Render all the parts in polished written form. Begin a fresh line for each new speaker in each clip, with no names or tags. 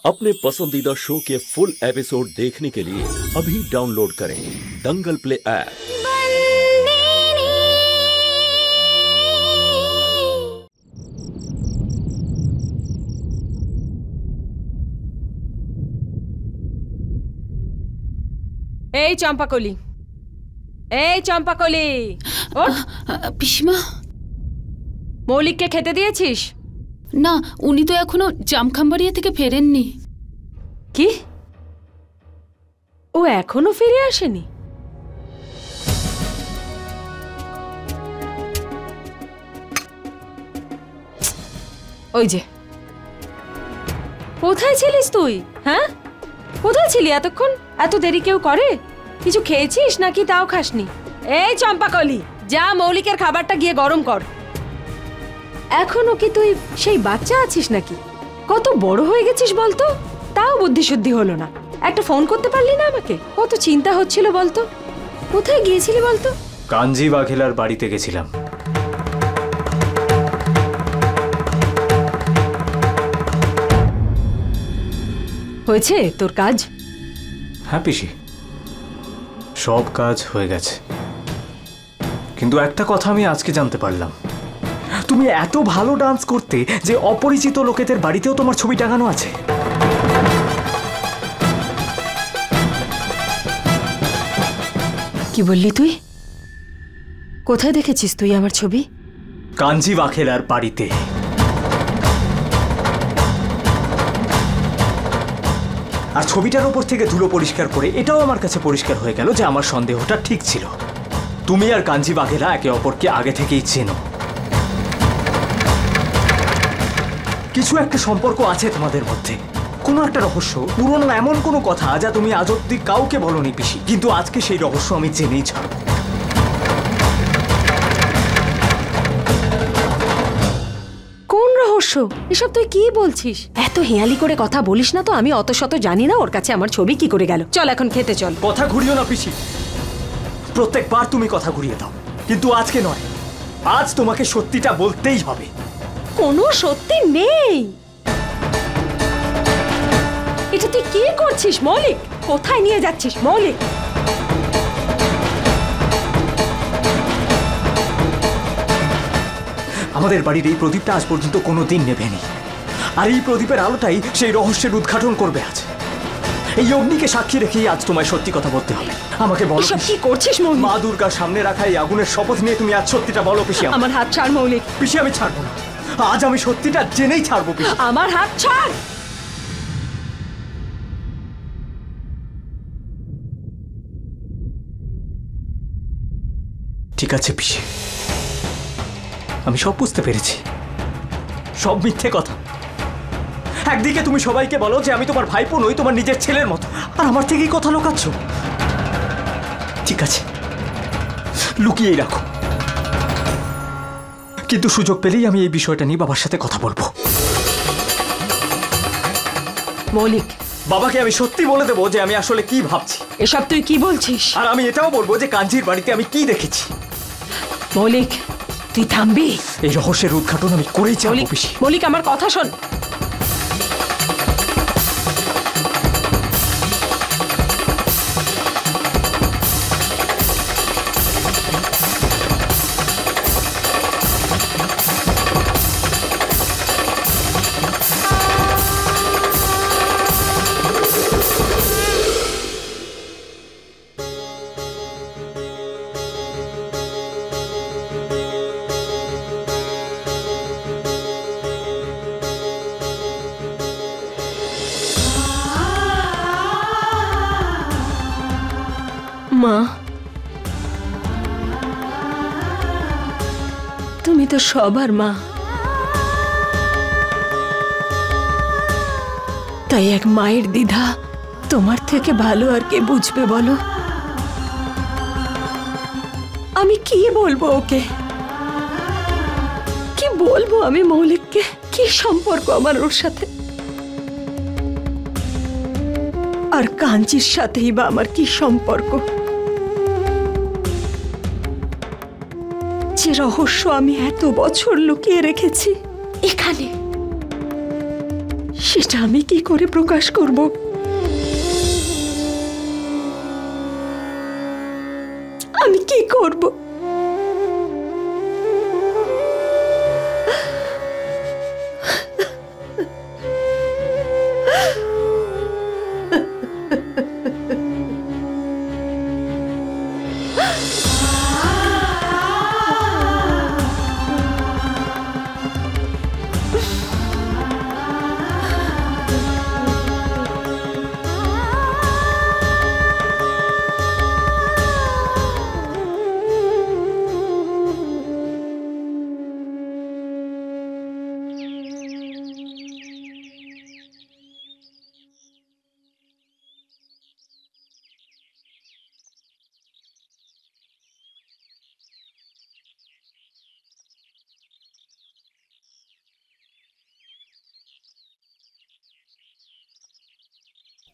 अपने पसंदीदा शो के फुल एपिसोड देखने के लिए अभी डाउनलोड करें दंगल प्ले ऐप।
এই চম্পাকলি, এই চম্পাকলি, ওঠ।
পিসিমা,
মৌলিককে খেতে দিয়েছিস?
না, উনি তো এখনো জামখাম্বাড়িয়া থেকে ফেরেননি।
কি? ও এখনো ফিরে আসেনি? ওই যে, কোথায় ছিলিস তুই? হ্যাঁ, কোথায় ছিলি এতক্ষণ? এত দেরি কেউ করে? কিছু খেয়েছিস নাকি তাও খাসনি? এই চম্পাকলি, যা মৌলিকের খাবারটা গিয়ে গরম কর। এখনো কি তুই সেই বাচ্চা আছিস নাকি? কত বড় হয়ে গেছিস বলতো? তাও বুদ্ধি শুদ্ধি হলো না। একটা ফোন করতে পারলি না আমাকে? কত চিন্তা হচ্ছিল বলতো। কোথায় গিয়েছিলি বলতো?
কাঞ্জি বাঘেলার বাড়িতে গেছিলাম।
হয়েছে তোর কাজ?
হ্যাঁ পিসি, সব কাজ হয়ে গেছে, কিন্তু একটা কথা আমি আজকে জানতে পারলাম। তুমি এত ভালো ডান্স করতে যে অপরিচিত লোকেদের বাড়িতেও তোমার ছবি টাঙানো আছে।
কি বললি তুই? কোথায় দেখেছিস তুই আমার ছবি?
কাঞ্জি বাঘেলার বাড়িতে। আর ছবিটার উপর থেকে ধুলো পরিষ্কার করে এটাও আমার কাছে পরিষ্কার হয়ে গেল যে আমার সন্দেহটা ঠিক ছিল। তুমি আর কাঞ্জি বাঘেলা একে অপরকে আগে থেকেই চেনো। কিছু একটা সম্পর্ক আছে তোমাদের মধ্যে, কোনো একটা রহস্য, পুরনো এমন কোনো কথা যা তুমি আজ অব্দি কাউকে বলনি পিসি, কিন্তু আজকে সেই রহস্য আমি জেনেই ছাড়ব।
কোন রহস্য? এসব তুই কি বলছিস? এত হেয়ালি করে কথা বলিস না তো। আমি অত শত জানি না ওর কাছে আমার ছবি কি করে গেল। চল এখন খেতে চল।
কথা ঘুরিও না পিসি, প্রত্যেকবার তুমি কথা ঘুরিয়ে দাও, কিন্তু আজকে নয়। আজ তোমাকে সত্যিটা বলতেই হবে।
কোনো সত্যি নেই। এটা তুই কি করছিস মৌলিক? কোথায় নিয়ে যাচ্ছিস মৌলিক?
আমাদের বাড়ির এই প্রদীপটা আজ পর্যন্ত কোনোদিন নেভেনি, আর এই প্রদীপের আলোটাই সেই রহস্যের উদ্ঘাটন করবে আজ। এই অগ্নিকে সাক্ষী রেখেই আজ তোমায় সত্যি কথা বলতে হবে। আমাকে বলো,
এসব কি করছিস মৌলিক?
মা দুর্গার সামনে রাখা এই আগুনের শপথ নিয়ে তুমি আজ সত্যিটা বলো পিসি।
আমার হাত ছাড় মৌলিক।
পিসি, আমি ছাড়বো না। আজ আমি সত্যিটা জেনেই ছাড়বো পিসি।
আমার হাত ছাড়।
ঠিক আছে পিসি, আমি সব বুঝতে পেরেছি। সব মিথ্যে কথা। একদিকে তুমি সবাইকে বলো যে আমি তোমার ভাইপো নই, তোমার নিজের ছেলের মতো, আর আমার থেকেই কথা লুকাচ্ছ। ঠিক আছে, লুকিয়েই রাখো, কিন্তু সুযোগ পেলেই আমি এই বিষয়টা নিয়ে বাবার সাথে কথা বলবো।
মৌলিক,
বাবাকে আমি সত্যি বলে দেবো যে আমি আসলে কি ভাবছি।
এসব তুই কি বলছিস?
আর আমি এটাও বলবো যে কাঞ্জির বাড়িতে আমি কি দেখেছি।
মৌলিক, তুই থামবি?
এই রহস্যের উদ্ঘাটন আমি করেই ছাড়বো পিসি।
মৌলিক, আমার কথা শোন। মা, তুমি তো সবার মা, তাই এক মায়ের দ্বিধা তোমার থেকে ভালো আর কে বুঝবে বলো? আমি কি বলবো ওকে? কি বলবো আমি মৌলিককে? কি সম্পর্ক আমার ওর সাথে? আর কাঞ্চির সাথেই বা আমার কি সম্পর্ক? যে রহস্য আমি এত বছর লুকিয়ে রেখেছি এখানে, সেটা আমি কি করে প্রকাশ করব? আমি কি করব?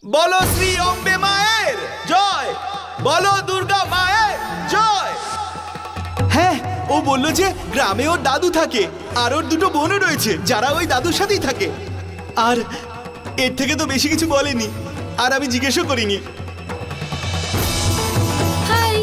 বলো শ্রী অম্বে মায়ের জয়, বলো দুর্গা মায়ের জয়। হ্যাঁ, ও বলল যে গ্রামে ওর দাদু থাকে আর ওর দুটো বোনও রয়েছে যারা ওই দাদুর সাথেই থাকে। আর এর থেকে তো বেশি কিছু বলেনি, আর আমি জিজ্ঞেসও করিনি।
Hi,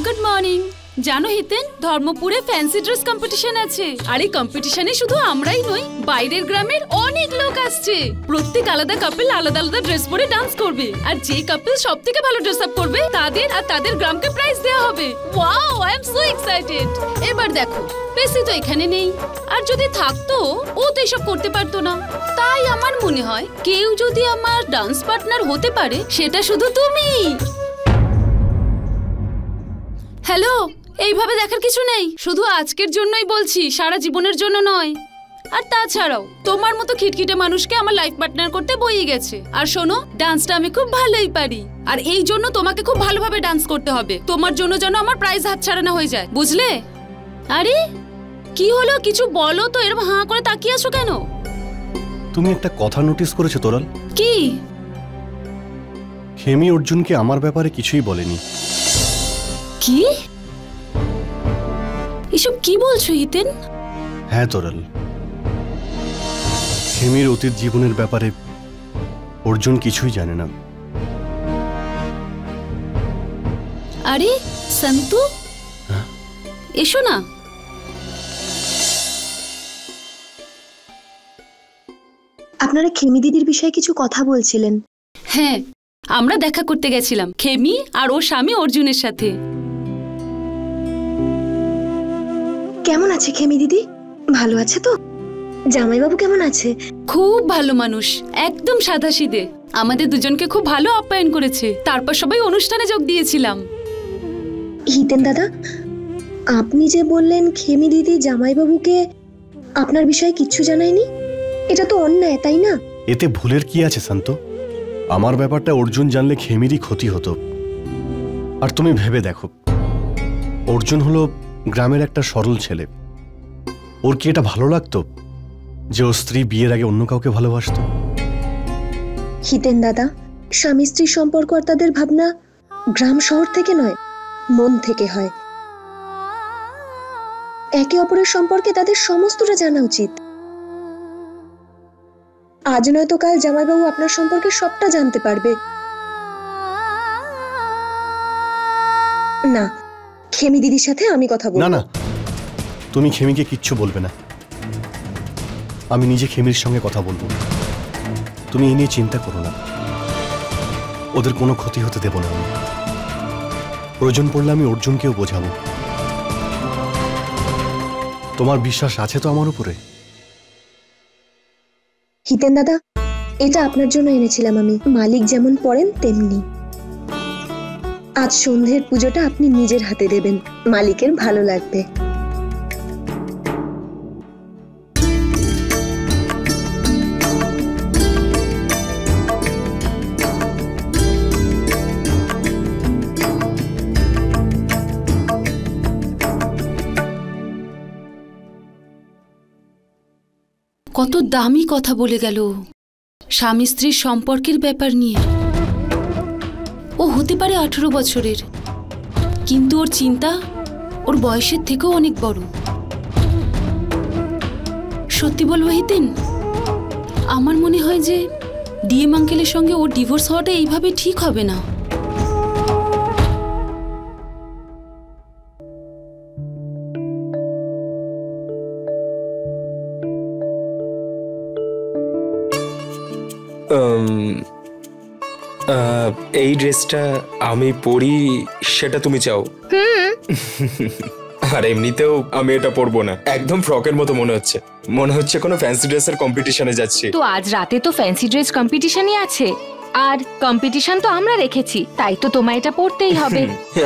good morning. জানো হিতেন, ধর্মপুরে ফ্যান্সি ড্রেস কম্পিটিশন আছে। আর এই কম্পিটিশনে শুধু আমরাই নই, বাইরের গ্রামের অনেক লোক আসছে। প্রত্যেক আলাদা কাপল আলাদা আলাদা ড্রেস পরে ডান্স করবে, আর যে কাপল সবথেকে ভালো ড্রেস আপ করবে তাদের আর তাদের গ্রামকে প্রাইজ দেওয়া হবে। Wow, I am so excited. এবার দেখো, পেসি তো এখানে নেই, আর যদি থাকতো ও তো এসব করতে পারতো না। তাই আমার মনে হয় কেউ যদি আমার ডান্স পার্টনার হতে পারে সেটা শুধু তুমি। হ্যালো, এইভাবে দেখার কিছু নেই, শুধু আজকের জন্যই বলছি, সারা জীবনের জন্য নয়। আর তাছাড়াও তোমার মতো খিটখিটে মানুষকে আমার লাইফ পার্টনার করতে বইয়ে গেছে। আর শোনো, ডান্সটা আমি খুব ভালোই পারি, আর এই জন্য তোমাকে খুব ভালোভাবে ডান্স করতে হবে। তোমার জন্য যেন আমার প্রাইজ হাতছাড়া না হয়ে যায়, বুঝলে? আরে কি হলো, কিছু বলো তো, এরকম হাঁ করে তাকিয়ে আছো কেন?
তুমি একটা কথা নোটিস করেছো তোরাল?
কি?
খেমি অর্জুনকে আমার ব্যাপারে কিছুই বলেনি।
কি এসব কি বলছো হিতেন?
হ্যাঁ তোরাল, খেমির অতীত জীবনের ব্যাপারে অর্জুন কিছুই জানে না।
আরে সন্তু, এসো না।
আপনারা খেমি দিদির বিষয়ে কিছু কথা বলছিলেন।
হ্যাঁ, আমরা দেখা করতে গেছিলাম খেমি আর ওর স্বামী অর্জুনের সাথে।
কেমন আছে খেমি দিদি? ভালো আছে তো? জামাইবাবু কেমন আছে?
খুব ভালো মানুষ, একদম সাদাসিধে। আমাদের দুজনকে খুব ভালো আপ্যায়ন করেছে। তারপর সবাই অনুষ্ঠানে যোগ দিয়েছিলাম।
হিতেন দাদা, আপনি যে বললেন খেমি দিদি জামাইবাবুকে আপনার বিষয়ে কিচ্ছু জানায়নি, এটা তো অন্যায়, তাই না?
এতে ভুলের কি আছে শান্ত? আমার ব্যাপারটা অর্জুন জানলে খেমিরই ক্ষতি হতো। আর তুমি ভেবে দেখো, অর্জুন হলো গ্রামের একটা সরল ছেলে। ওর কি এটা ভালো লাগতো যে ওর স্ত্রী বিয়ের আগে অন্য কাউকে ভালোবাসতো?
হিতেন দাদা, স্বামী স্ত্রীর সম্পর্ক আর তাদের ভাবনা গ্রাম শহর থেকে নয়, মন থেকে হয়। একে অপরের সম্পর্কে তাদের সমস্তটা জানা উচিত। আজ নয়তো কাল জামাইবাবু আপনার সম্পর্কে সবটা জানতে পারবে। না, খেমি দিদির সাথে আমি কথা বলবো।
না না, তুমি খেমিকে কিচ্ছু বলবে না। আমি নিজে খেমির সঙ্গে কথা বলবো। তুমি এই নিয়ে চিন্তা করো না, ওদের কোনো ক্ষতি হতে দেব না। আমি প্রয়োজন পড়লে আমি অর্জুনকেও বোঝাবো। তোমার বিশ্বাস আছে তো আমার উপরে?
হিতেন দাদা, এটা আপনার জন্য এনেছিলাম আমি। মালিক যেমন পড়েন তেমনি। আজ সন্ধ্যের পুজোটা আপনি নিজের হাতে দেবেন, মালিকের ভালো লাগবে।
কত দামি কথা বলে গেল স্বামী স্ত্রীর সম্পর্কের ব্যাপার নিয়ে। ও হতে পারে 18 বছরের, কিন্তু ওর চিন্তা ওর বয়সের থেকেও অনেক বড়। সত্যি বলবো হিতেন, আমার মনে হয় যে ডিএম আঙ্কেলের সঙ্গে ওর ডিভোর্স হওয়াটা এইভাবে ঠিক হবে না।
এই ড্রেসটা আমি পরি সেটা তুমি চাও? আর এমনিতেও আমি এটা পরবো না, একদম ফ্রকের মতো মনে হচ্ছে কোনো ফ্যান্সি ড্রেসের কম্পিটিশনে যাচ্ছি।
তো আজ রাতে তো ফ্যান্সি ড্রেস কম্পিটিশনই আছে, আর কম্পিটিশন তো আমরা রেখেছি, তাই তো তোমায় এটা পরতেই হবে।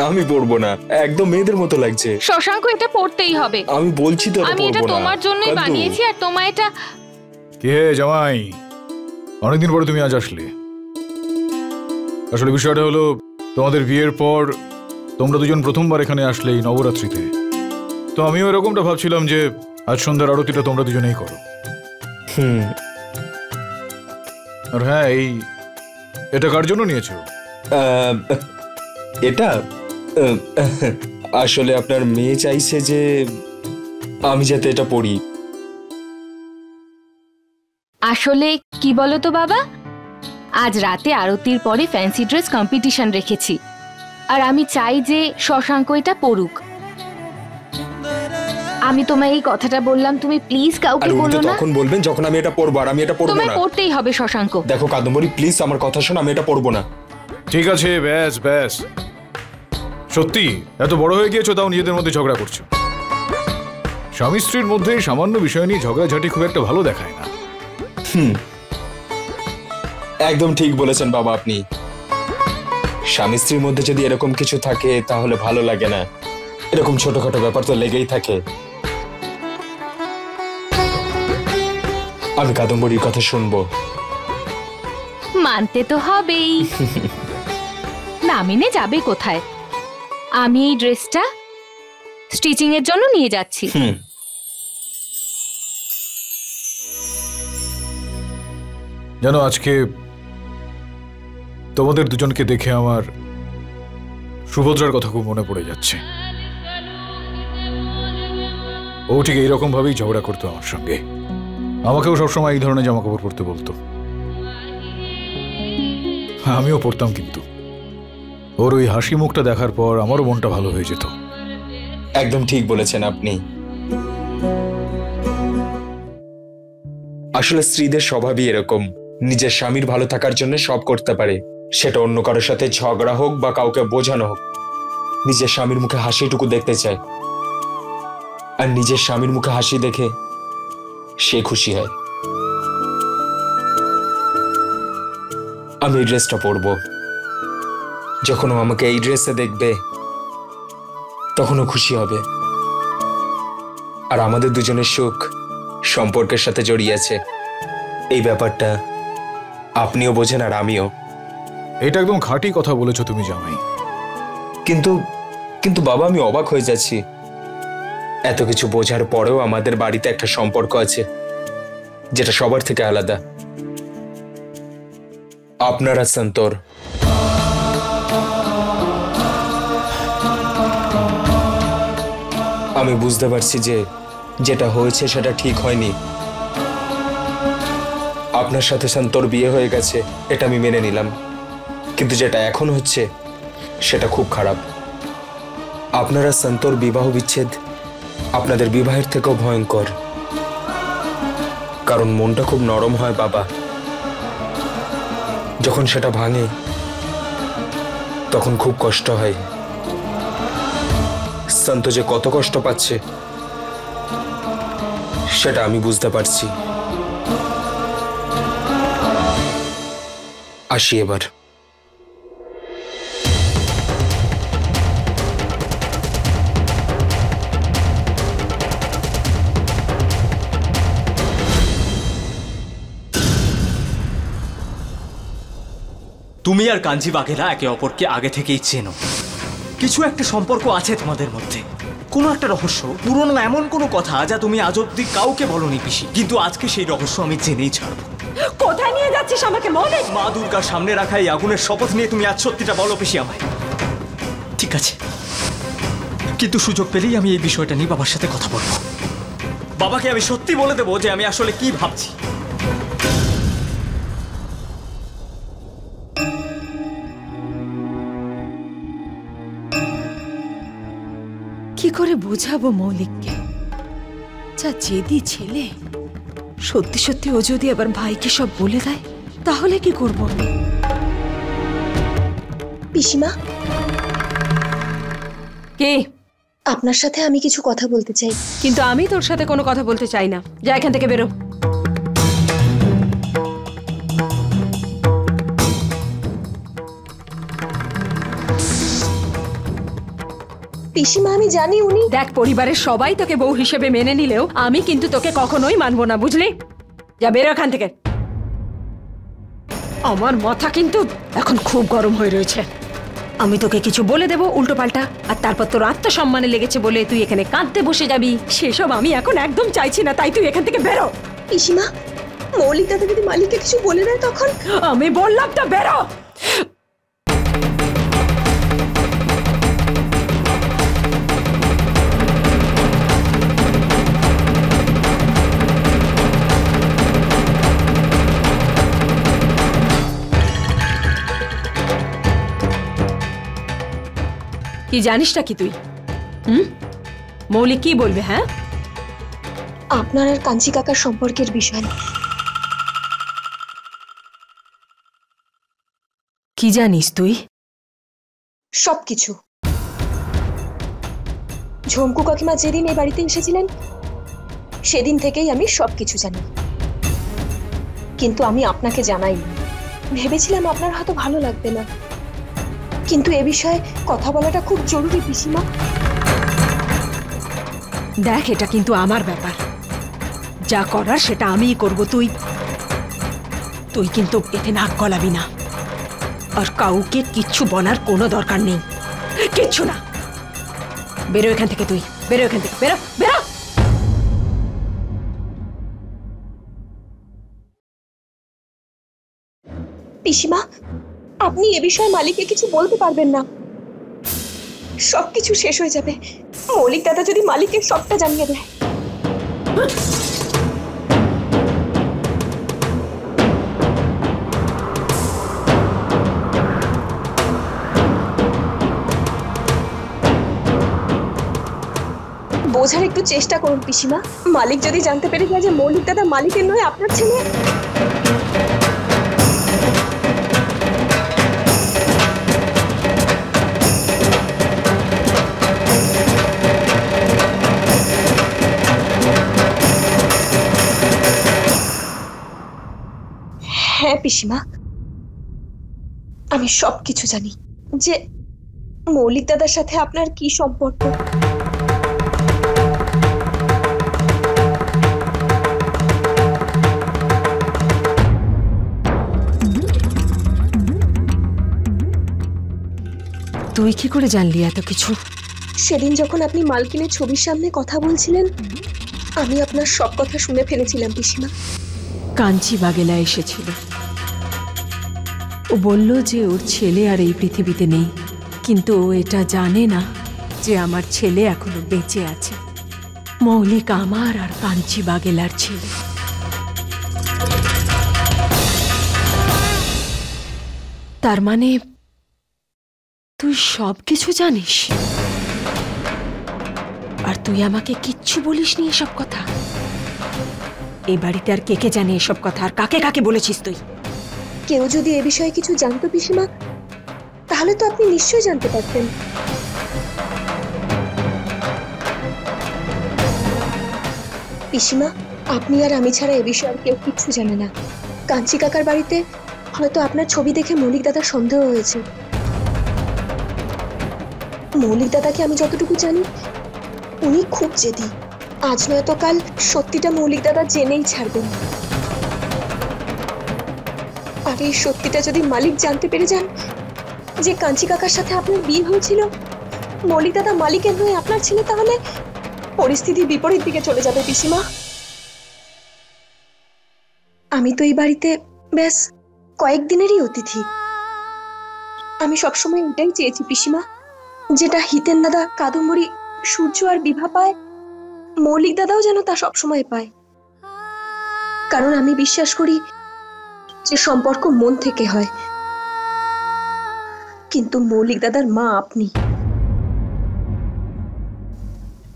আমি পরবো না, একদম মেয়েদের মতো লাগছে।
শশাঙ্ক, এটা পরতেই হবে।
আমি বলছি তো
আমি এটা তোমার জন্যই বানিয়েছি, আর তোমায় এটা।
কে জামাই, অনেকদিন পরে তুমি আজ আসলে। আসলে বিষয়টা হলো, তোমাদের বিয়ের পর তোমরা দুজন প্রথমবার এখানে আসলে এই নবরাত্রিতে। তো আমিও এরকমটা ভাবছিলাম যে আজ সন্ধ্যার আরতিটা তোমরা দুজনেই করো। আর হ্যাঁ, এটা কার জন্য নিয়েছো?
এটা আসলে আপনার মেয়ে চাইছে যে আমি যাতে এটা পরি।
আসলে কি বলো তো বাবা, আজ রাতে আরতির পরে ফ্যান্সি ড্রেস কম্পিটিশন রেখেছি, আর আমি চাই যে শশাঙ্ক এটা পড়ুক। আমি তোমায় এই কথাটা বললাম, তুমি প্লিজ কাউকে বলো না।
তখন বলবেন যখন আমি এটা পরবো, আর আমি এটা পরবো না।
তোমায় পড়তেই হবে শশাঙ্ক।
দেখো কাদম্বরী, প্লিজ আমার কথা শোনো, আমি এটা পরবো না।
ঠিক আছে, ব্যাস ব্যাস। সত্যি এত বড় হয়ে গিয়েছো, তাও নিজেদের মধ্যে ঝগড়া করছো। স্বামী স্ত্রীর মধ্যে সামান্য বিষয় নিয়ে ঝগড়াঝাটি খুব একটা ভালো দেখায় না।
একদম ঠিক বলেছেন বাবা আপনি। স্বামী স্ত্রীর মধ্যে যদি এরকম কিছু থাকে তাহলে ভালো লাগে না। এরকম ছোটখাটো ব্যাপার তো লেগেই থাকে। আমি কাদম্বরীর কথা শুনবো।
মানতে তো হবেই, না মেনে যাবে কোথায়? আমি এই ড্রেসটা স্টিচিং এর জন্য নিয়ে যাচ্ছি।
জানো, আজকে তোমাদের দুজনকে দেখে আমার সুভদ্রার কথা খুব মনে পড়ে যাচ্ছে। ও ঠিক এইরকম ভাবেই ঝগড়া করতো আমার সঙ্গে। আমাকেও সবসময় এই ধরনের জামা কাপড় পরতে বলতো, আমিও পরতাম, কিন্তু ওর ওই হাসি মুখটা দেখার পর আমারও মনটা ভালো হয়ে যেত।
একদম ঠিক বলেছেন আপনি। আসলে স্ত্রীদের স্বভাবই এরকম, নিজের স্বামীর ভালো থাকার জন্য সব করতে পারে, সেটা অন্য কারোর সাথে ঝগড়া হোক বা কাউকে বোঝানো হোক। নিজের স্বামীর মুখে হাসিটুকু দেখতে চায়, আর নিজের স্বামীর মুখে হাসি দেখে সে খুশি হয়। আমি এই ড্রেসটা পরবো। যখন ও আমাকে এই ড্রেসে দেখবে তখনও খুশি হবে। আর আমাদের দুজনের সুখ সম্পর্কের সাথে জড়িয়ে আছে, এই ব্যাপারটা আপনিও বোঝেন আর আমিও।
এটা একদম খাঁটি কথা বলেছো তুমি জামাই।
কিন্তু বাবা, আমি অবাক হয়ে যাচ্ছি। এত কিছু বোঝার পরেও আমাদের বাড়িতে একটা সম্পর্ক আছে যেটা সবার থেকে আলাদা। আপনার আর সন্তোর। আমি বুঝতে পারছি যে যেটা হয়েছে সেটা ঠিক হয়নি। আপনার সাথে সন্তোর বিয়ে হয়ে গেছে, এটা আমি মেনে নিলাম, কিন্তু যেটা এখন হচ্ছে সেটা খুব খারাপ। আপনারা সন্তোর বিবাহ বিচ্ছেদ আপনাদের বিবাহের থেকেও ভয়ঙ্কর, কারণ মনটা খুব নরম হয় বাবা। যখন সেটা ভাঙে তখন খুব কষ্ট হয়। সন্ত যে কত কষ্ট পাচ্ছে সেটা আমি বুঝতে পারছি। আসি এবার।
তুমি আর কাঞ্জি বাঘেলা একে অপরকে আগে থেকেই চেনো, কিছু একটা সম্পর্ক আছে তোমাদের মধ্যে, কোনো একটা রহস্য, পুরনো এমন কোনো কথা যা তুমি আজ অব্দি কাউকে বলনি পিসি, কিন্তু আজকে সেই রহস্য আমি জেনেই ছাড়বো।
কোথায় নিয়ে যাচ্ছিস আমাকে বল?
মা দুর্গার সামনে রাখা এই আগুনের শপথ নিয়ে তুমি আজ সত্যিটা বলো পিসি আমায়। ঠিক আছে, কিন্তু সুযোগ পেলেই আমি এই বিষয়টা নিয়ে বাবার সাথে কথা বলবো। বাবাকে আমি সত্যি বলে দেবো যে আমি আসলে কি ভাবছি।
করে বোঝাবো মৌলিককে? যা জেদি ছেলে, সত্যি সত্যি ও যদি আবার ভাইকে সব বলে দেয় তাহলে কি করব?
পিসিমা,
কে?
আপনার সাথে আমি কিছু কথা বলতে চাই।
কিন্তু আমি তোর সাথে কোনো কথা বলতে চাই না। যা এখান থেকে বেরো।
পিসিমা, আমি জানি উনি...
দেখ, পরিবারের সবাই তোকে বউ হিসেবে মেনে নিলেও আমি কিন্তু তোকে কখনোই মানবো না, বুঝলি? যা বেরো এখান থেকে। আমার মাথা কিন্তু এখন খুব গরম হয়ে রয়েছে। আমি তোকে কিছু বলে দেবো উল্টো পাল্টা, আর তারপর তোর আত্মসম্মানে লেগেছে বলে তুই এখানে কাঁদতে বসে যাবি। সেসব আমি এখন একদম চাইছি না, তাই তুই এখান থেকে বেরো।
পিসিমা, মৌলিক দাদা যদি মালিককে কিছু বলে দেয় তখন?
আমি বললাম তো বেরো। কি জানিসটা কি তুই? মৌলিক কি বলবে? হ্যাঁ,
আপনার আর কাঞ্চি কাকার সম্পর্কের বিষয়।
কি জানিস তুই?
সবকিছু। ঝুমকু কাকিমা যেদিন এই বাড়িতে এসেছিলেন সেদিন থেকেই আমি সবকিছু জানি। কিন্তু আমি আপনাকে জানাইনি। ভেবেছিলাম আপনার হয়তো ভালো লাগবে না, কিন্তু এ বিষয়ে কথা বলাটা খুব জরুরি পিসিমা।
দেখ, এটা কিন্তু আমার ব্যাপার, যা করার সেটা আমিই করব। তুই কিন্তু এতে নাক গলাবি না, আর কাউকে কিচ্ছু বলার কোনো দরকার নেই, কিচ্ছু না। বেরো এখান থেকে, তুই বেরো এখান থেকে, বেরো বেরো।
পিসিমা, আপনি এ বিষয়ে মালিককে কিছু বলতে পারবেন না। সবকিছু শেষ হয়ে যাবে মৌলিক দাদা যদি মালিককে সবটা জানিয়ে দেয়। বোঝার একটু চেষ্টা করুন পিসিমা। মালিক যদি জানতে পেরে যায় যে মৌলিক দাদা মালিকের নয় আপনার ছেলে, হ্যাঁ পিসিমা, আমি সবকিছু জানি যে মৌলিক দাদার সাথে আপনার কি সম্পর্ক।
তুই কি করে জানলি এত কিছু?
সেদিন যখন আপনি মালকিনের ছবির সামনে কথা বলছিলেন আমি আপনার সব কথা শুনে ফেলেছিলাম পিসিমা।
কাঞ্চি বাগেলা এসেছিল, ও বলল যে ওর ছেলে আর এই পৃথিবীতে নেই, কিন্তু ও এটা জানে না যে আমার ছেলে এখনো বেঁচে আছে। মৌলিক আমার আর কাঞ্চি বাগেলার ছেলে। তার মানে তুই সব কিছু জানিস, আর তুই আমাকে কিচ্ছু বলিসনি এসব কথা? এই বাড়িতে আর কে কে জানে এসব কথা, আর কাকে কাকে বলেছিস তুই?
কেউ যদি এ বিষয়ে কিছু জানতো পিসিমা তাহলে তো আপনি নিশ্চয়ই জানতে পারতেন। পিসিমা, আপনি আর আমি ছাড়া এ বিষয়ে আর কেউ কিচ্ছু জানে না। কাঞ্চি কাকার বাড়িতে হয়তো আপনার ছবি দেখে মৌলিক দাদার সন্দেহ হয়েছে। মৌলিক দাদাকে আমি যতটুকু জানি উনি খুব জেদি। আজ নয়তো কাল সত্যিটা মৌলিক দাদা জেনেই ছাড়বেন। আর এই সত্যিটা যদি মালিক জানতে পেরে যান যে কাঞ্চি কাকার সাথে আপনার বিয়ে হয়েছিল, মৌলিক দাদা মালিকের নয় আপনার ছেলে, তাহলে পরিস্থিতি বিপরীত দিকে চলে যাবে পিসিমা। আমি তো এই বাড়িতে ব্যাস কয়েকদিনেরই অতিথি। আমি সবসময় এটাই চেয়েছি পিসিমা, যেটা হিতেন দাদা, কাদম্বরী, সূর্য আর বিভা পায় মৌলিক দাদাও যেন তা সবসময় পায়। কারণ আমি বিশ্বাস করি যে সম্পর্ক মন থেকে হয়, কিন্তু মৌলিক দাদার মা আপনি।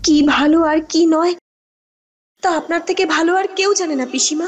কি ভালো আর কি নয় তা আপনার থেকে ভালো আর কেউ জানে না পিসিমা।